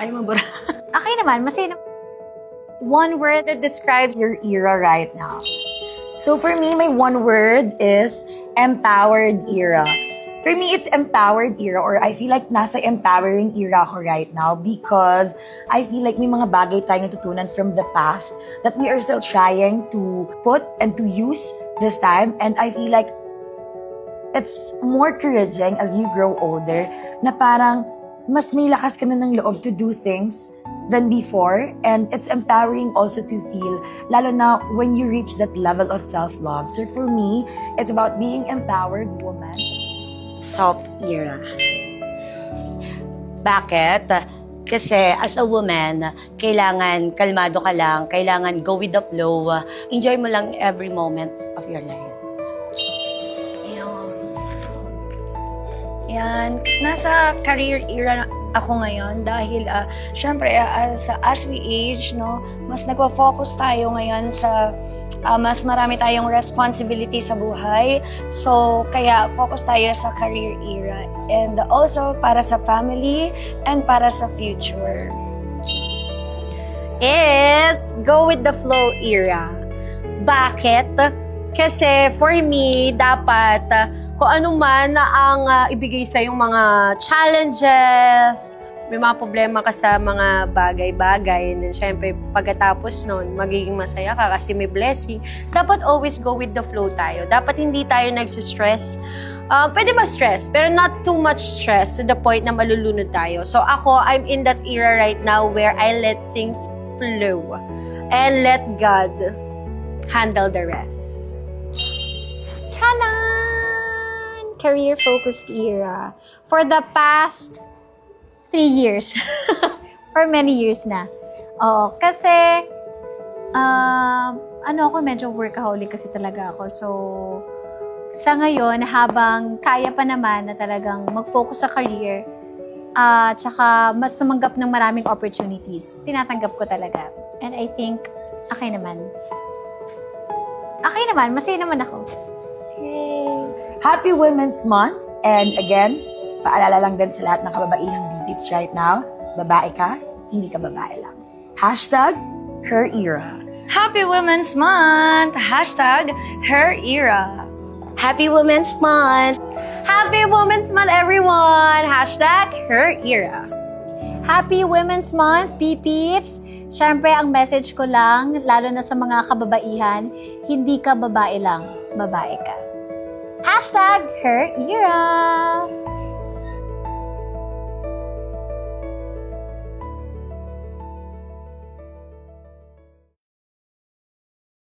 Ayaw mo bara. Okay naman, masaya. One word that describes Your era right now. So for me, my one word is empowered era. For me, it's empowered era, or I feel like nasa empowering era ako right now because I feel like may mga bagay tayong natutunan from the past that we are still trying to put and to use this time. And I feel like it's more encouraging as you grow older na parang mas may lakas ka na ng loob to do things than before. And it's empowering also to feel, lalo na when you reach that level of self-love. So for me, it's about being empowered woman. Soft era. Bakit? Kasi as a woman, kailangan kalmado ka lang, kailangan go with the flow. Enjoy mo lang every moment of your life. Yan. Nasa career era ako ngayon dahil syempre as we age, no, mas nagpo-focus tayo ngayon sa mas marami tayong responsibility sa buhay. So kaya focus tayo sa career era and also para sa family and para sa future. Is go with the flow era. Bakit? Kasi for me, dapat kung ano man ang ibigay sa yung mga challenges, may mga problema ka sa mga bagay-bagay, and then syempre pagkatapos nun, magiging masaya ka kasi may blessing. Dapat always go with the flow tayo. Dapat hindi tayo nagsistress. Pwede ma-stress, pero not too much stress to the point na malulunod tayo. So ako, I'm in that era right now where I let things flow and let God handle the rest. Chanan! Career-focused era. For the past 3 years. For many years na. Oo, kasi ako, medyo workaholic kasi talaga ako. So, sa ngayon, habang kaya pa naman na talagang mag-focus sa career, tsaka mas tumanggap ng maraming opportunities, tinatanggap ko talaga. And I think, okay naman. Okay naman, masaya naman ako. Happy Women's Month! And again, paalala lang din sa lahat ng kababaihang D-Tips right now, babae ka, hindi ka babae lang. Hashtag, her era. Happy Women's Month! Hashtag her era. Happy Women's Month! Happy Women's Month, everyone! Hashtag her era. Happy Women's Month, P-Peeps! Siyempre, ang message ko lang, lalo na sa mga kababaihan, hindi ka babae lang, babae ka. Hashtag her era!